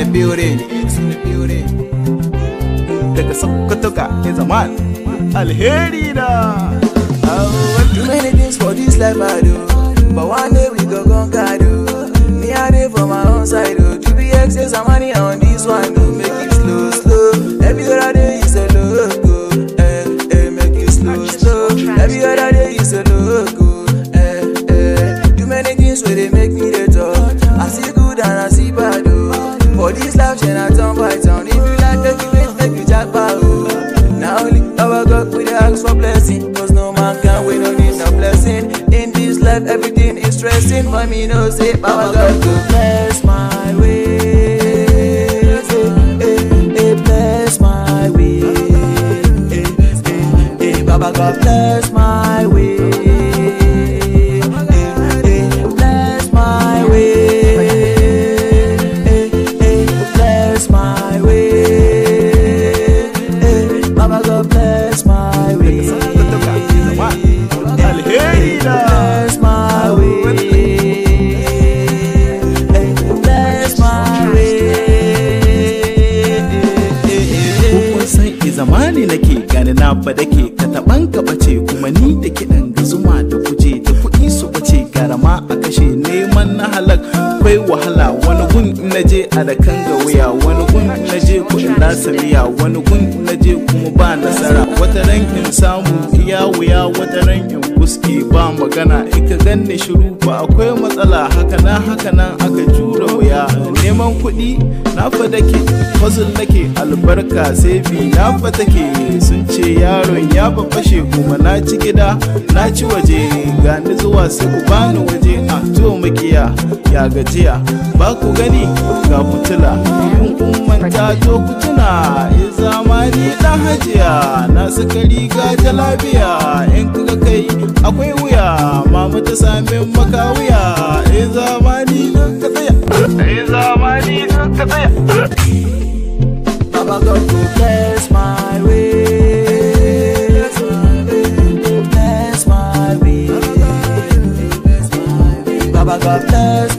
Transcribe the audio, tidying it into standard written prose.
the building. Daga Sokoto ga Zaman alheri da. Too many things for this life I do, but one day we go conquer do. Me I dey for my own side do. To be excess of money on this one do. Make it slow, slow. Every other day is a logo. Make it slow, slow. Every other day is a logo. Too many things where they make me the talk. I see good and I see bad do. For this life, then I turn by turn. If you like, make you wait, make you jackpot. Now only our God we ask for blessing, cause no man can win, no need no blessing. In this life everything is stressing, for me no say Baba God to bless my way, bless my way, Baba God bless my way, bless my way, bless my way. Baba God bless my way. Bless my way. Bless my way. Kun san zamani nake gani na badake ka taban ka bace kuma ni da kiɗan ga zuma da kuje da kuɗi su bace garama a kashe neman na halak akwai wahala wani gun naje a da kan ga wuya wani gun naje kuɗin nasa miya wani gun naje kuma ba nasara wata ran in samu iya wuya wata ran in kuske ba magana in ka ganni shiru ba akwai matsala haka nan aka jura wuya neman kuɗi na fa dake puzzle nake albarka sai bi na fa take sun ce yaron ya ba fashe kuma na ci gida na ci waje gani zuwa sai ku bani waje a to makiya ya gajiya ba ku gani ga fitila in kun manta to ku tuna in zamani na hajiya na saka riga ta lafiya in kuka kai akwai wuya mama ta same maka wuya in zamani ka tsaya in zamani ka tsaya. Baba God go bless my way, bless my way, Baba God bless